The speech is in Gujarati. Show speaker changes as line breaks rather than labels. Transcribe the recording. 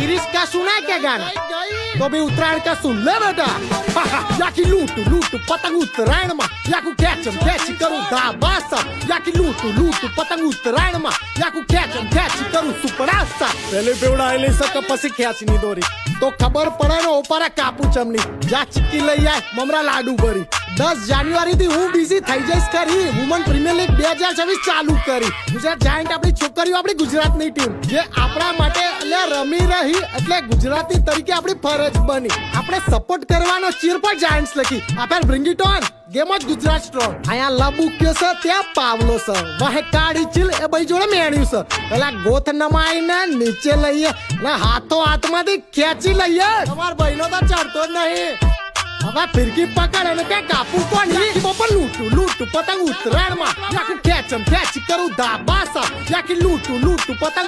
गिरीश का सुना है क्या गाना? तो भी उत्तरायण का सुन ले बेटा। याकी लूटू लूटू पतंग उत्तरायण में, याकू कैचम कैची करूं धाबासा, याकी लूटू लूटू पतंग उत्तरायण में, याकू कैचम कैची करूं सुपरासा। पहले बेवड़ा ले सक पसी खेचनी दोरी तो खबर પડે ને ઓપારા કાપુ ચમની જા ચીકી લઈ આય મમરા લાડુ ભરી 10 જાન્યુઆરી થી હું બિઝી થઈ જઈશ કરી વુમન પ્રીમિયર લીગ 2026 ચાલુ કરી ગુજરાત જાયન્ટ આપણી છોકરીઓ આપણી ગુજરાતની ટીમ જે આપણા માટે એટલે રમી રહી એટલે ગુજરાતી તરીકે આપણી ફરજ બની આપણે સપોર્ટ કરવાનો ચીર પર જાયન્ટ્સ લખી આપણે bring it on game of Gujarat strong આયા લબુક્યો છે ત્યાં પાવલો છે વાહે કાળી ચીલ એ બઈ જોડે મેણ્યું છે પેલા ગોથ નમાઈને નીચે લઈએ ને હાથો હાથમાંથી ખેંચી લઈએ તમાર ભાઈનો તો ચડતો જ નહીં હવે ફિરકી પકડ અને કે કાપુ કોણ યાકી બપર લૂટું લૂટું પતંગ ઉત્તરાયણમાં યાકું ખેંચમ ખેંચી કરું ધાબાસા યાકી લૂટું લૂટું પતંગ